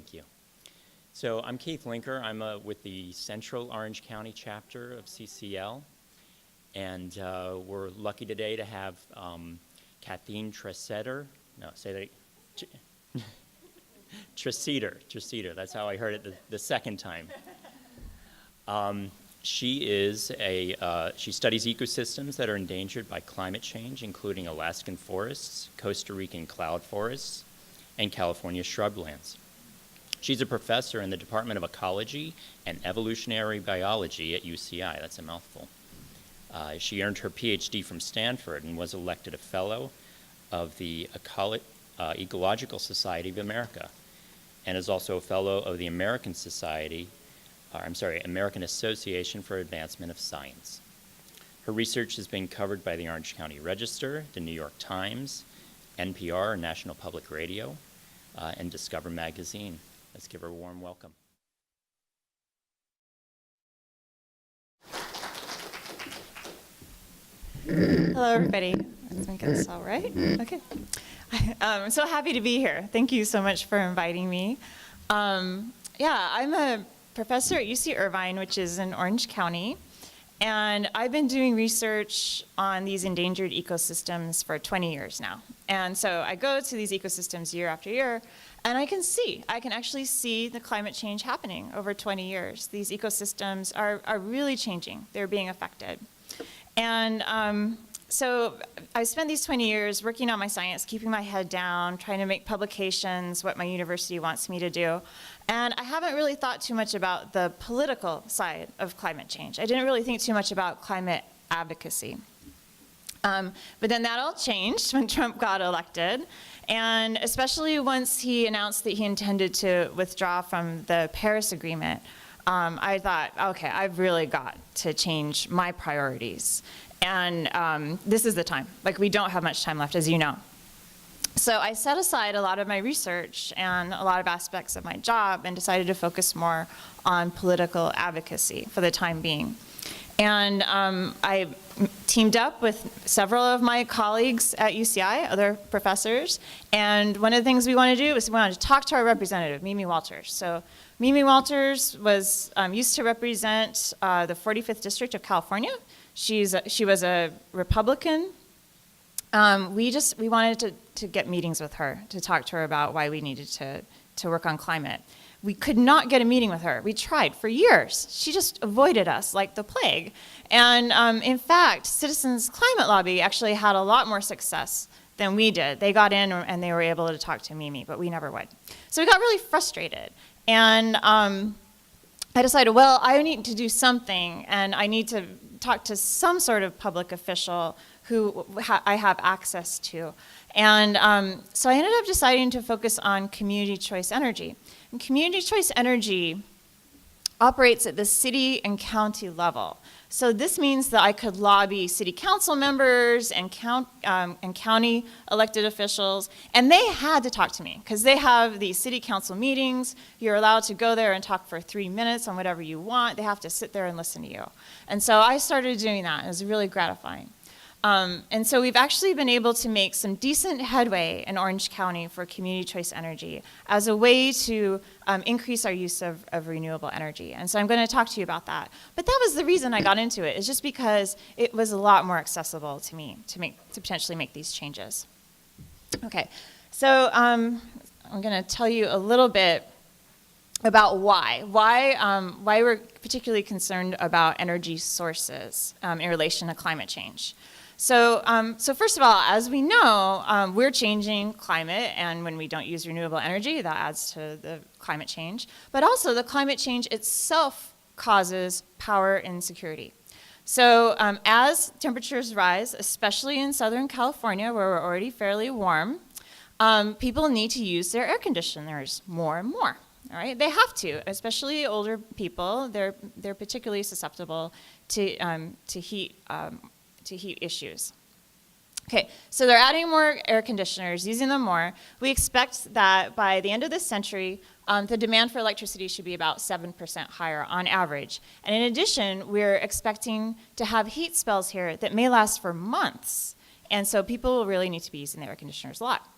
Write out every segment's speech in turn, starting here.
Thank you. So I'm Keith Linker. I'm with the Central Orange County chapter of CCL. And we're lucky today to have Kathleen Treseder. No, say that. Treseder. That's how I heard it the second time. She studies ecosystems that are endangered by climate change, including Alaskan forests, Costa Rican cloud forests, and California shrublands. She's a professor in the Department of Ecology and Evolutionary Biology at UCI. That's a mouthful. She earned her PhD from Stanford and was elected a fellow of the Ecological Society of America, and is also a fellow of the American Association for Advancement of Science. Her research has been covered by the Orange County Register, the New York Times, NPR, National Public Radio, and Discover Magazine. Let's give her a warm welcome. Hello, everybody. I think it's all right. Okay. I'm so happy to be here. Thank you so much for inviting me. I'm a professor at UC Irvine, which is in Orange County, and I've been doing research on these endangered ecosystems for 20 years now. And so I go to these ecosystems year after year, and I can actually see the climate change happening over 20 years. These ecosystems are really changing. They're being affected. And so I spent these 20 years working on my science, keeping my head down, trying to make publications, what my university wants me to do. And I haven't really thought too much about the political side of climate change. I didn't really think too much about climate advocacy. But then that all changed when Trump got elected. And especially once he announced that he intended to withdraw from the Paris Agreement, I thought, okay, I've really got to change my priorities. And this is the time. Like, we don't have much time left, as you know. So I set aside a lot of my research and a lot of aspects of my job and decided to focus more on political advocacy for the time being. And I teamed up with several of my colleagues at UCI, other professors, and one of the things we wanted to do was we wanted to talk to our representative, Mimi Walters. So Mimi Walters was used to represent the 45th District of California. She was a Republican. We wanted to get meetings with her, to talk to her about why we needed to work on climate. We could not get a meeting with her. We tried for years. She just avoided us like the plague. And in fact, Citizens Climate Lobby actually had a lot more success than we did. They got in and they were able to talk to Mimi, but we never would. So we got really frustrated. And I decided, well, I need to do something, and I need to talk to some sort of public official who I have access to. And so I ended up deciding to focus on community choice energy. And community choice energy operates at the city and county level. So this means that I could lobby city council members and county elected officials, and they had to talk to me because they have these city council meetings. You're allowed to go there and talk for 3 minutes on whatever you want. They have to sit there and listen to you. And so I started doing that. It was really gratifying. And so we've actually been able to make some decent headway in Orange County for community choice energy as a way to increase our use of renewable energy. And so I'm going to talk to you about that. But that was the reason I got into it, is just because it was a lot more accessible to me to potentially make these changes. Okay, so I'm going to tell you a little bit about why we're particularly concerned about energy sources in relation to climate change. So first of all, as we know, we're changing climate, and when we don't use renewable energy, that adds to the climate change. But also, the climate change itself causes power insecurity. So as temperatures rise, especially in Southern California, where we're already fairly warm, people need to use their air conditioners more and more. All right, they have to, especially older people. They're particularly susceptible to heat issues. Okay, so they're adding more air conditioners, using them more. We expect that by the end of this century, the demand for electricity should be about 7% higher on average. And in addition, we're expecting to have heat spells here that may last for months. And so people will really need to be using their air conditioners a lot.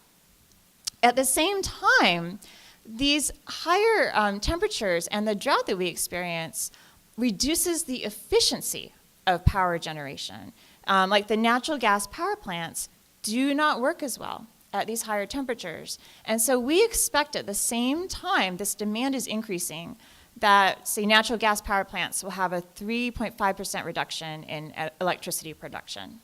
At the same time, these higher temperatures and the drought that we experience reduces the efficiency of power generation. Like the natural gas power plants do not work as well at these higher temperatures. And so we expect at the same time this demand is increasing that, say, natural gas power plants will have a 3.5% reduction in electricity production.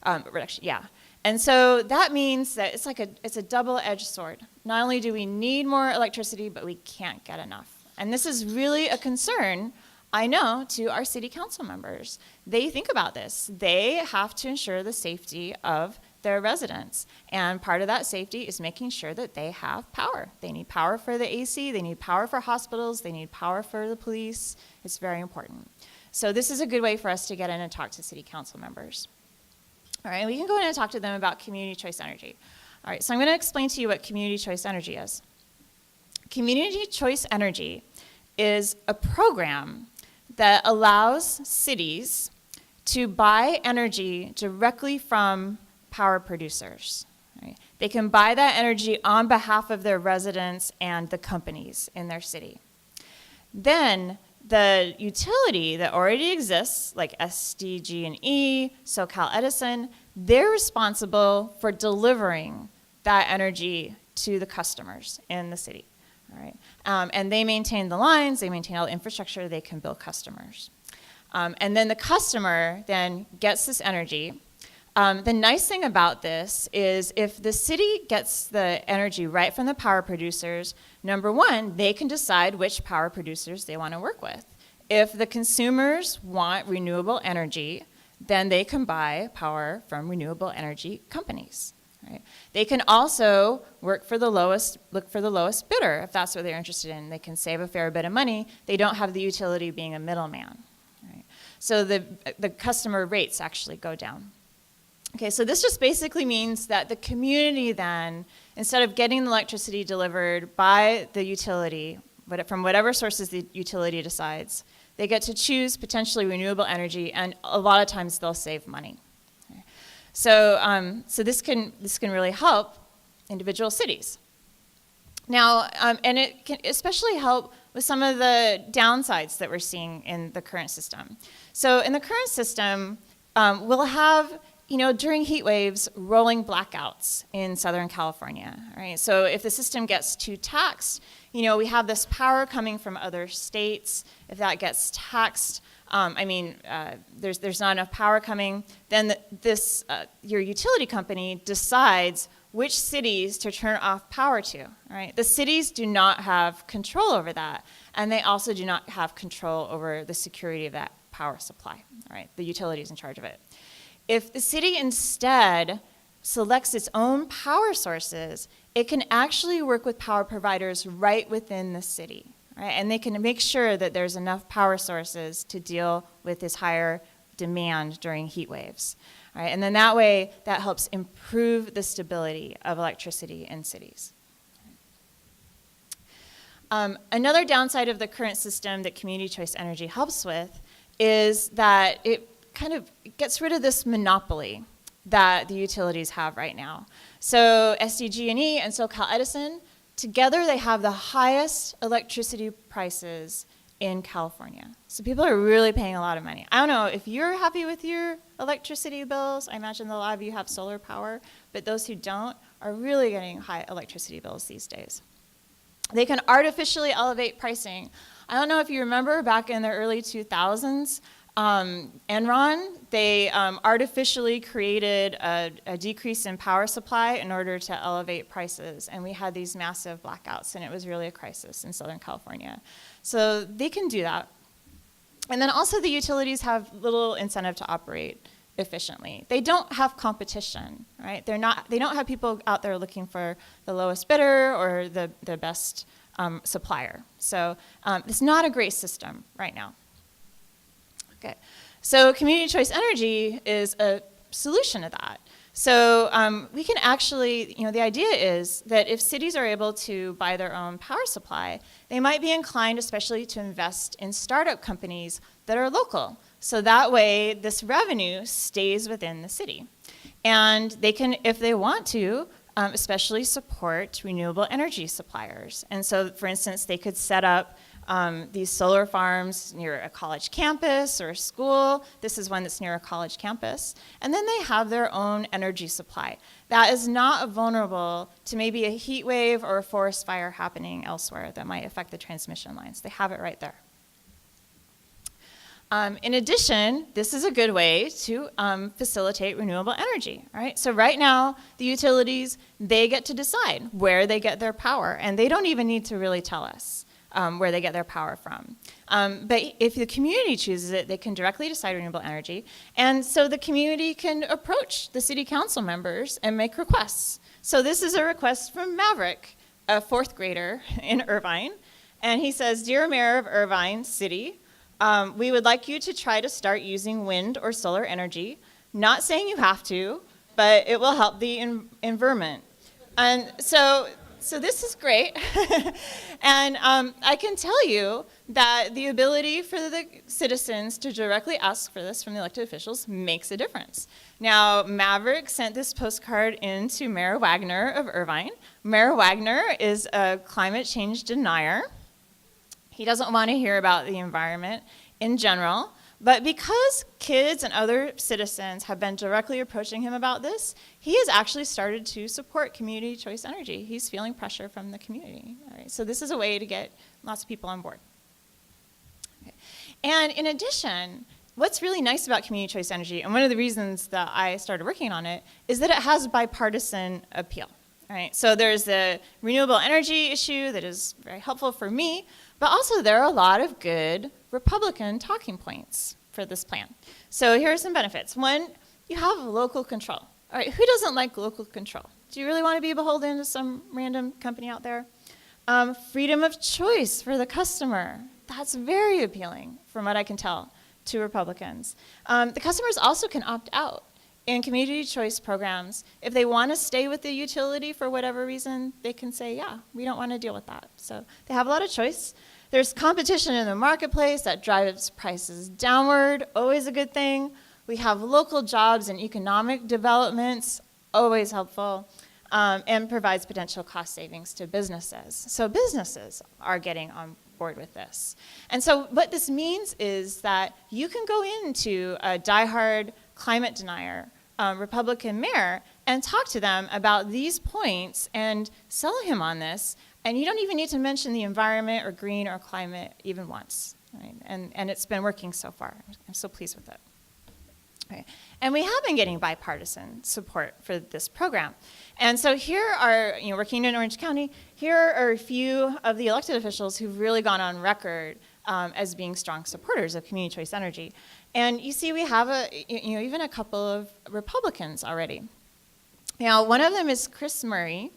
And so that means that it's a double-edged sword. Not only do we need more electricity, but we can't get enough. And this is really a concern, I know, to our city council members. They think about this. They have to ensure the safety of their residents. And part of that safety is making sure that they have power. They need power for the AC, they need power for hospitals, they need power for the police. It's very important. So this is a good way for us to get in and talk to city council members. All right, we can go in and talk to them about community choice energy. All right, so I'm going to explain to you what community choice energy is. Community choice energy is a program that allows cities to buy energy directly from power producers. Right? They can buy that energy on behalf of their residents and the companies in their city. Then the utility that already exists, like SDG&E, SoCal Edison, they're responsible for delivering that energy to the customers in the city. All right? And they maintain the lines, they maintain all the infrastructure, they can bill customers. And then the customer then gets this energy. The nice thing about this is if the city gets the energy right from the power producers, number one, they can decide which power producers they want to work with. If the consumers want renewable energy, then they can buy power from renewable energy companies. Right? They can also look for the lowest bidder if that's what they're interested in. They can save a fair bit of money. They don't have the utility being a middleman. Right? So the customer rates actually go down. Okay, so this just basically means that the community then, instead of getting the electricity delivered by the utility, from whatever sources the utility decides, they get to choose potentially renewable energy, and a lot of times they'll save money. Okay. So this can really help individual cities. Now, and it can especially help with some of the downsides that we're seeing in the current system. So in the current system, we'll have, during heat waves, rolling blackouts in Southern California, right? So if the system gets too taxed, we have this power coming from other states. If that gets taxed, there's not enough power coming, then your utility company decides which cities to turn off power to, right? The cities do not have control over that, and they also do not have control over the security of that power supply, right? The utility is in charge of it. If the city instead selects its own power sources, it can actually work with power providers right within the city, right? And they can make sure that there's enough power sources to deal with this higher demand during heat waves, right? And then that way, that helps improve the stability of electricity in cities. Another downside of the current system that community choice energy helps with is that it kind of gets rid of this monopoly that the utilities have right now. So SDG&E and SoCal Edison, together they have the highest electricity prices in California. So people are really paying a lot of money. I don't know if you're happy with your electricity bills. I imagine a lot of you have solar power, but those who don't are really getting high electricity bills these days. They can artificially elevate pricing. I don't know if you remember back in the early 2000s, Enron, they artificially created a decrease in power supply in order to elevate prices, and we had these massive blackouts, and it was really a crisis in Southern California. So they can do that. And then also the utilities have little incentive to operate efficiently. They don't have competition, right? They don't have people out there looking for the lowest bidder or the best supplier. So it's not a great system right now. Okay, so community choice energy is a solution to that. So we can actually, the idea is that if cities are able to buy their own power supply, they might be inclined especially to invest in startup companies that are local. So that way, this revenue stays within the city. And they can, if they want to, especially support renewable energy suppliers. And so, for instance, they could set up these solar farms near a college campus or a school. This is one that's near a college campus. And then they have their own energy supply. That is not vulnerable to maybe a heat wave or a forest fire happening elsewhere that might affect the transmission lines. They have it right there. In addition, this is a good way to facilitate renewable energy, right? So right now, the utilities, they get to decide where they get their power, and they don't even need to really tell us where they get their power from. But if the community chooses it, they can directly decide renewable energy, and so the community can approach the city council members and make requests. So this is a request from Maverick, a fourth grader in Irvine, and he says, "Dear Mayor of Irvine City, we would like you to try to start using wind or solar energy. Not saying you have to, but it will help the environment." And so this is great. And I can tell you that the ability for the citizens to directly ask for this from the elected officials makes a difference. Now, Maverick sent this postcard in to Mayor Wagner of Irvine. Mayor Wagner is a climate change denier. He doesn't want to hear about the environment in general, but because kids and other citizens have been directly approaching him about this, he has actually started to support community choice energy. He's feeling pressure from the community. All right, so this is a way to get lots of people on board. Okay. And in addition, what's really nice about community choice energy, and one of the reasons that I started working on it, is that it has bipartisan appeal. All right, so there's the renewable energy issue that is very helpful for me, but also there are a lot of good Republican talking points for this plan. So here are some benefits. One, you have local control. All right, who doesn't like local control? Do you really want to be beholden to some random company out there? Freedom of choice for the customer. That's very appealing from what I can tell to Republicans. The customers also can opt out. In community choice programs, if they want to stay with the utility for whatever reason, they can say, yeah, we don't want to deal with that. So they have a lot of choice. There's competition in the marketplace that drives prices downward, always a good thing. We have local jobs and economic developments, always helpful, and provides potential cost savings to businesses. So businesses are getting on board with this. And so what this means is that you can go into a diehard climate denier Republican mayor and talk to them about these points and sell him on this, and you don't even need to mention the environment or green or climate even once, right? And it's been working so far. I'm so pleased with it. Okay. And we have been getting bipartisan support for this program. And so here are, working in Orange County, here are a few of the elected officials who've really gone on record as being strong supporters of community choice energy. And you see we have even a couple of Republicans already. Now, one of them is Chris Murray,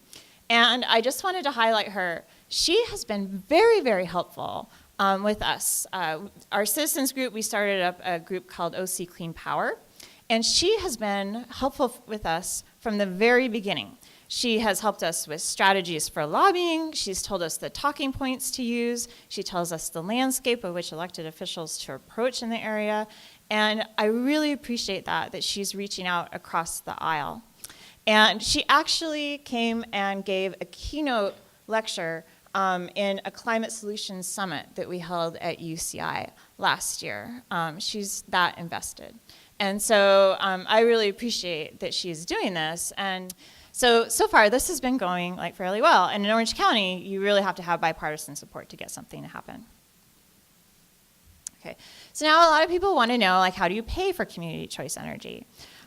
and I just wanted to highlight her. She has been very, very helpful with us. Our citizens group, we started up a group called OC Clean Power, and she has been helpful with us from the very beginning. She has helped us with strategies for lobbying. She's told us the talking points to use. She tells us the landscape of which elected officials to approach in the area. And I really appreciate that she's reaching out across the aisle. And she actually came and gave a keynote lecture in a climate solutions summit that we held at UCI last year. She's that invested. And so I really appreciate that she's doing this. And so far, this has been going fairly well. And in Orange County, you really have to have bipartisan support to get something to happen. Okay, so now a lot of people want to know, how do you pay for community choice energy?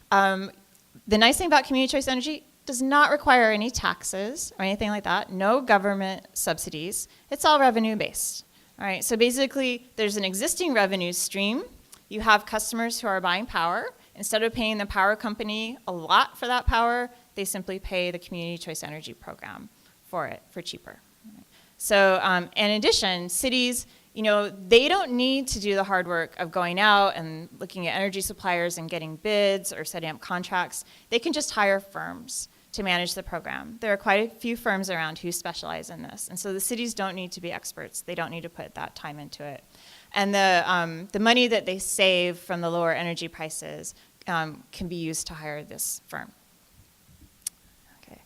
The nice thing about community choice energy does not require any taxes or anything like that, no government subsidies. It's all revenue-based. All right, so basically, there's an existing revenue stream. You have customers who are buying power. Instead of paying the power company a lot for that power, they simply pay the community choice energy program for it for cheaper. So, in addition, cities, they don't need to do the hard work of going out and looking at energy suppliers and getting bids or setting up contracts. They can just hire firms to manage the program. There are quite a few firms around who specialize in this, and so the cities don't need to be experts. They don't need to put that time into it. And the money that they save from the lower energy prices can be used to hire this firm. Okay.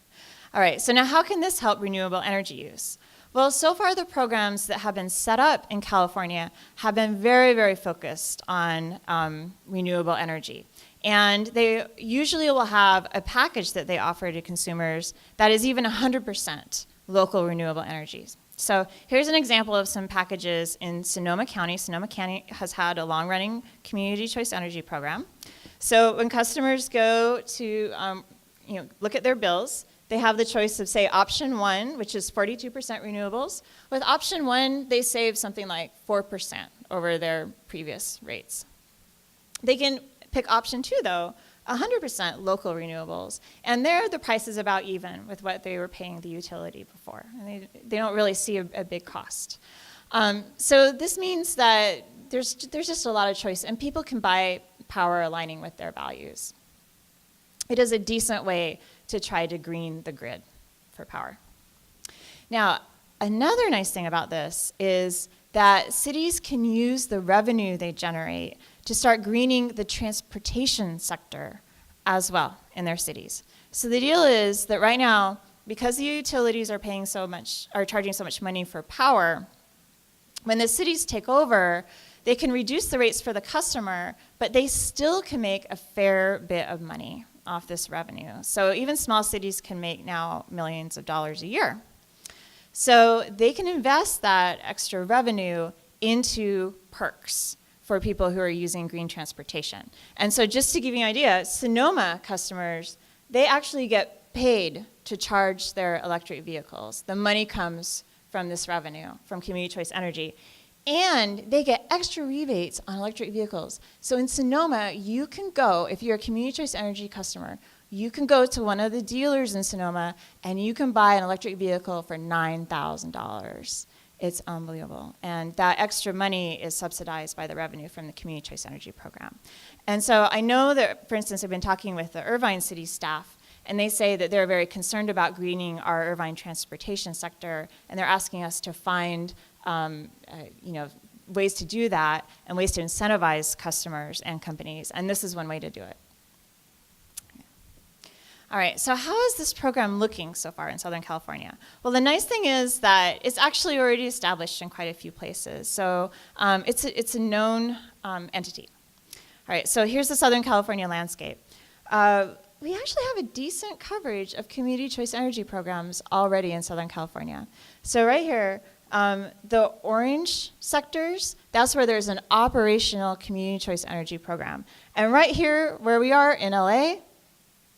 All right, so now how can this help renewable energy use? Well, so far the programs that have been set up in California have been very, very focused on renewable energy. And they usually will have a package that they offer to consumers that is even 100% local renewable energies. So here's an example of some packages in Sonoma County. Sonoma County has had a long-running community choice energy program. So when customers go to look at their bills, they have the choice of, say, option 1, which is 42% renewables. With option 1, they save something like 4% over their previous rates. They can pick option 2, though, 100% local renewables. And there, the price is about even with what they were paying the utility before. And they don't really see a big cost. So this means that there's just a lot of choice, and people can buy power aligning with their values. It is a decent way to try to green the grid for power. Now, another nice thing about this is that cities can use the revenue they generate to start greening the transportation sector as well in their cities. So the deal is that right now, because the utilities are charging so much money for power, when the cities take over, they can reduce the rates for the customer, but they still can make a fair bit of money off this revenue. So even small cities can make now millions of dollars a year. So they can invest that extra revenue into perks for people who are using green transportation. And so just to give you an idea, Sonoma customers, they actually get paid to charge their electric vehicles. The money comes from this revenue, from community choice energy. And they get extra rebates on electric vehicles. So in Sonoma, you can go, if you're a community choice energy customer, you can go to one of the dealers in Sonoma and you can buy an electric vehicle for $9,000. It's unbelievable. And that extra money is subsidized by the revenue from the community choice energy program. And so I know that, for instance, I've been talking with the Irvine City staff, and they say that they're very concerned about greening our Irvine transportation sector, and they're asking us to find ways to do that and ways to incentivize customers and companies, and this is one way to do it. All right, so how is this program looking so far in Southern California? Well, the nice thing is that it's actually already established in quite a few places, so it's a known entity. All right, so here's the Southern California landscape. We actually have a decent coverage of community choice energy programs already in Southern California. So right here, the orange sectors, that's where there's an operational community choice energy program. And right here, where we are in LA,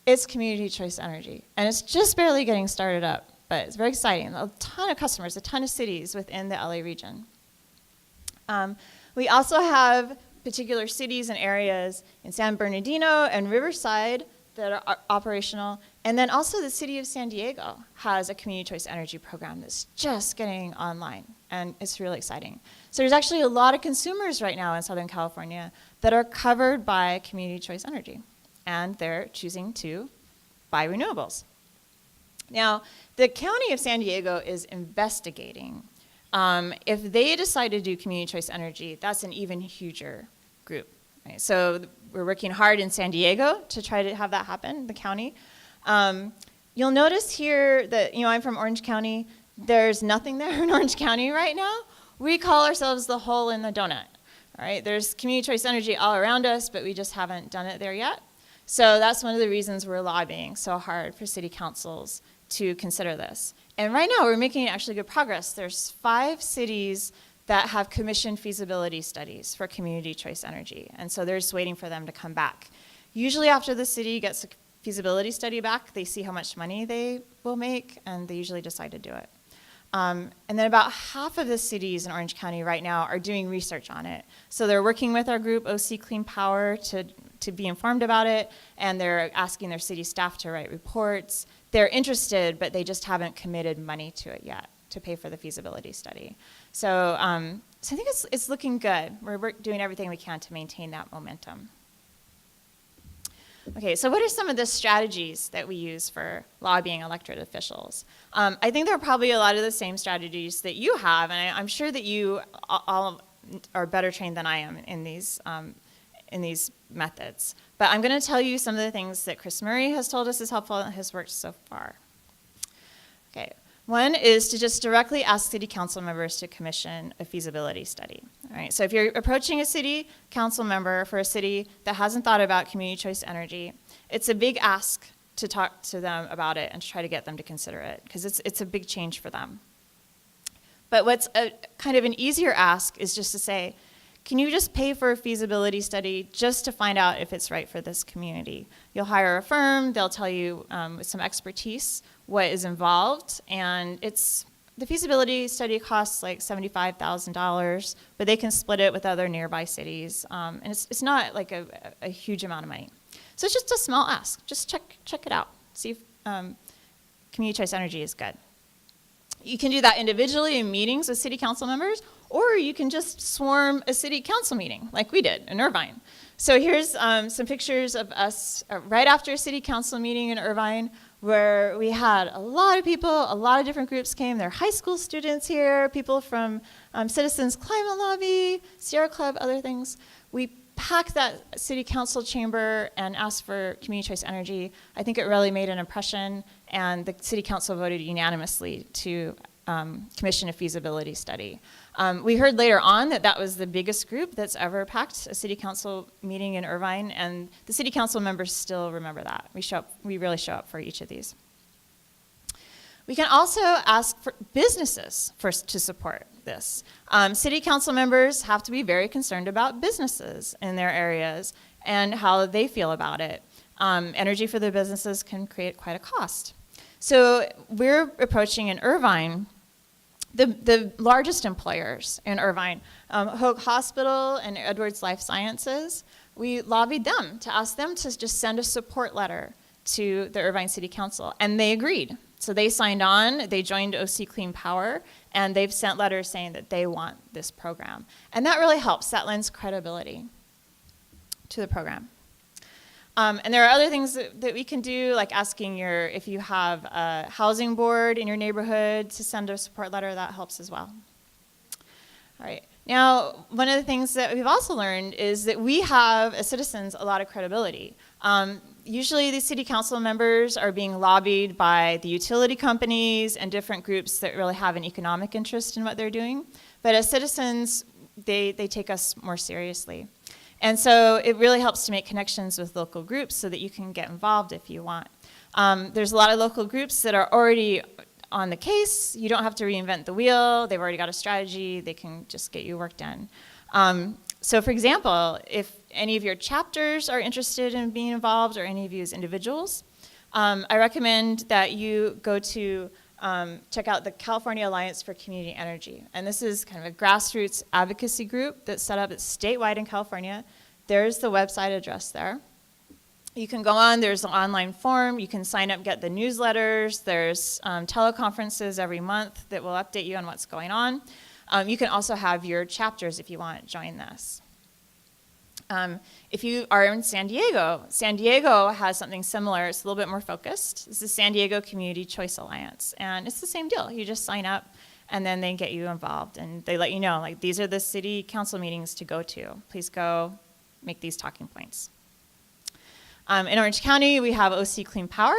it's community choice energy. And it's just barely getting started up, but it's very exciting. A ton of customers, a ton of cities within the LA region. We also have particular cities and areas in San Bernardino and Riverside that are operational. And then also the city of San Diego has a community choice energy program that's just getting online, and it's really exciting. So there's actually a lot of consumers right now in Southern California that are covered by community choice energy, and they're choosing to buy renewables. Now, the county of San Diego is investigating. If they decide to do community choice energy, that's an even huger group. Right? So we're working hard in San Diego to try to have that happen, the county. You'll notice here that, I'm from Orange County. There's nothing there in Orange County right now. We call ourselves the hole in the donut. All right? There's community choice energy all around us, but we just haven't done it there yet. So that's one of the reasons we're lobbying so hard for city councils to consider this. And right now, we're making actually good progress. There's 5 cities that have commissioned feasibility studies for community choice energy. And so they're just waiting for them to come back. Usually after the city gets a feasibility study back, they see how much money they will make, and they usually decide to do it. And then about half of the cities in Orange County right now are doing research on it. So they're working with our group, OC Clean Power, to be informed about it, and they're asking their city staff to write reports. They're interested, but they just haven't committed money to it yet to pay for the feasibility study. So I think it's looking good. We're doing everything we can to maintain that momentum. Okay, so what are some of the strategies that we use for lobbying elected officials? I think there are probably a lot of the same strategies that you have, and I'm sure that you all are better trained than I am in these methods. But I'm going to tell you some of the things that Chris Murray has told us is helpful and has worked so far. Okay. One is to just directly ask city council members to commission a feasibility study. All right, so if you're approaching a city council member for a city that hasn't thought about community choice energy, it's a big ask to talk to them about it and to try to get them to consider it, because it's a big change for them. But what's a kind of an easier ask is just to say, can you just pay for a feasibility study just to find out if it's right for this community? You'll hire a firm, they'll tell you with some expertise what is involved, and the feasibility study costs like $75,000, but they can split it with other nearby cities, and it's not like a huge amount of money. So it's just a small ask. Just check it out. See if community choice energy is good. You can do that individually in meetings with city council members, or you can just swarm a city council meeting like we did in Irvine. So here's some pictures of us right after a city council meeting in Irvine, where we had a lot of people, a lot of different groups came. There are high school students here, people from Citizens Climate Lobby, Sierra Club, other things. We packed that city council chamber and asked for community choice energy. I think it really made an impression, and the city council voted unanimously to commission a feasibility study. We heard later on that was the biggest group that's ever packed a city council meeting in Irvine, and the city council members still remember that. We really show up for each of these. We can also ask for businesses to support this. City council members have to be very concerned about businesses in their areas and how they feel about it. Energy for their businesses can create quite a cost. So we're approaching in Irvine the largest employers in Irvine, Hoag Hospital and Edwards Life Sciences. We lobbied them to ask them to just send a support letter to the Irvine City Council, and they agreed. So they signed on, they joined OC Clean Power, and they've sent letters saying that they want this program. And that really helps, that lends credibility to the program. And there are other things that we can do, like asking if you have a housing board in your neighborhood to send a support letter, that helps as well. All right, now one of the things that we've also learned is that we have, as citizens, a lot of credibility. Usually these city council members are being lobbied by the utility companies and different groups that really have an economic interest in what they're doing. But as citizens, they take us more seriously. And so it really helps to make connections with local groups so that you can get involved if you want. There's a lot of local groups that are already on the case. You don't have to reinvent the wheel. They've already got a strategy. They can just get your work done. So for example, if any of your chapters are interested in being involved, or any of you as individuals, I recommend that you go to check out the California Alliance for Community Energy. And this is kind of a grassroots advocacy group that's set up, it's statewide in California. There's the website address there. You can go on, there's an online form, you can sign up, get the newsletters, there's teleconferences every month that will update you on what's going on. You can also have your chapters, if you want, join this. If you are in San Diego has something similar. It's a little bit more focused. This is San Diego Community Choice Alliance, and it's the same deal. You just sign up, and then they get you involved, and they let you know, like, these are the city council meetings to go to. Please go make these talking points. In Orange County, we have OC Clean Power.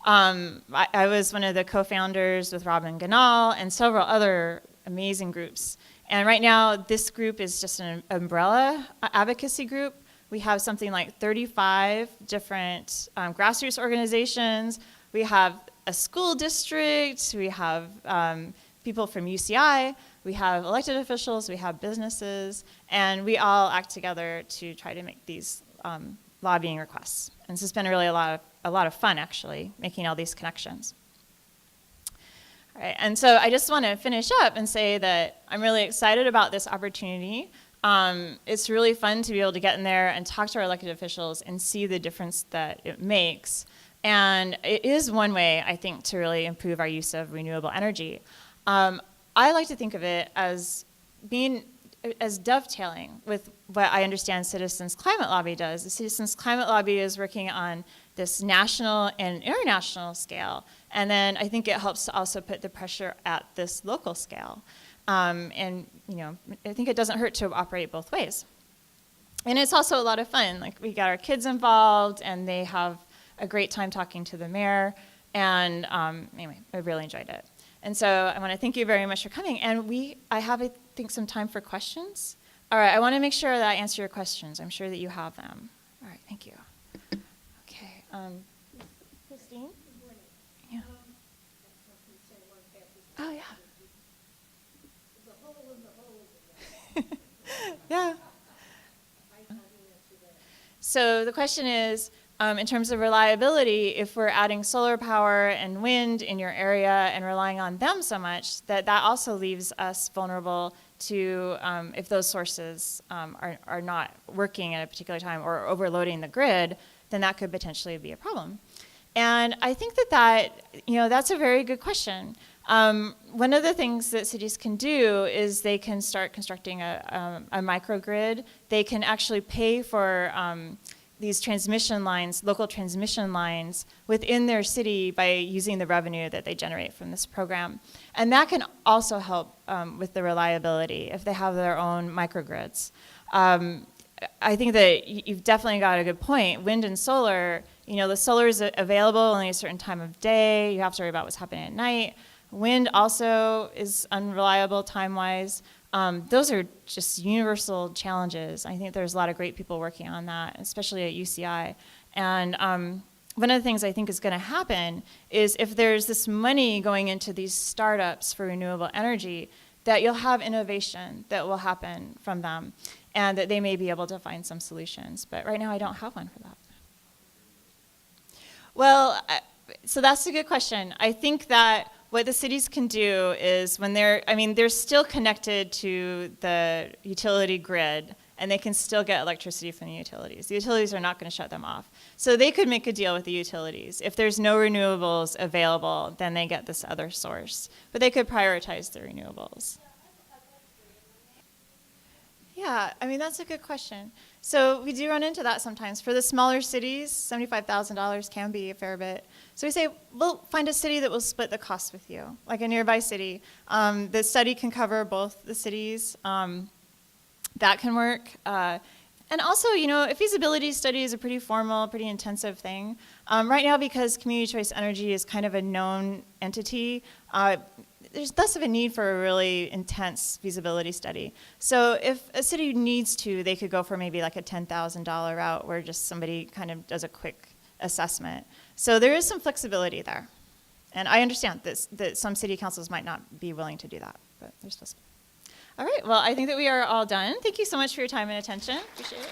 I was one of the co-founders with Robin Ganal and several other amazing groups. And right now, this group is just an umbrella advocacy group. We have something like 35 different grassroots organizations. We have a school district. We have people from UCI. We have elected officials. We have businesses. And we all act together to try to make these lobbying requests. And this has been really a lot of fun, actually, making all these connections. All right, and so I just want to finish up and say that I'm really excited about this opportunity. It's really fun to be able to get in there and talk to our elected officials and see the difference that it makes. And it is one way, I think, to really improve our use of renewable energy. I like to think of it as dovetailing with what I understand Citizens Climate Lobby does. The Citizens Climate Lobby is working on this national and international scale, and then I think it helps to also put the pressure at this local scale. And I think it doesn't hurt to operate both ways. And it's also a lot of fun. Like, we got our kids involved, and they have a great time talking to the mayor. And anyway, I really enjoyed it. And so I want to thank you very much for coming. And I have, I think, some time for questions. All right, I want to make sure that I answer your questions. I'm sure that you have them. All right, thank you. Okay, Christine? Yeah. Oh, yeah. Yeah. So the question is, in terms of reliability, if we're adding solar power and wind in your area and relying on them so much, that also leaves us vulnerable to, if those sources are not working at a particular time or overloading the grid, then that could potentially be a problem. And I think that's a very good question. One of the things that cities can do is they can start constructing a microgrid. They can actually pay for these transmission lines, local transmission lines, within their city by using the revenue that they generate from this program. And that can also help with the reliability if they have their own microgrids. I think that you've definitely got a good point. Wind and solar, the solar is available only a certain time of day. You have to worry about what's happening at night. Wind also is unreliable time-wise. Those are just universal challenges. I think there's a lot of great people working on that, especially at UCI. And one of the things I think is going to happen is if there's this money going into these startups for renewable energy, that you'll have innovation that will happen from them, and that they may be able to find some solutions. But right now, I don't have one for that. Well, so that's a good question. I think that what the cities can do is when they're still connected to the utility grid, and they can still get electricity from the utilities. The utilities are not going to shut them off. So they could make a deal with the utilities. If there's no renewables available, then they get this other source. But they could prioritize the renewables. Yeah, that's a good question. So we do run into that sometimes. For the smaller cities, $75,000 can be a fair bit. So we say, we'll find a city that will split the cost with you, like a nearby city. The study can cover both the cities. That can work. And also, a feasibility study is a pretty formal, pretty intensive thing. Right now, because community choice energy is kind of a known entity, there's less of a need for a really intense feasibility study. So if a city needs to, they could go for maybe like a $10,000 route where just somebody kind of does a quick assessment. So there is some flexibility there. And I understand that some city councils might not be willing to do that, but there's flexibility. All right, well, I think that we are all done. Thank you so much for your time and attention. Appreciate it.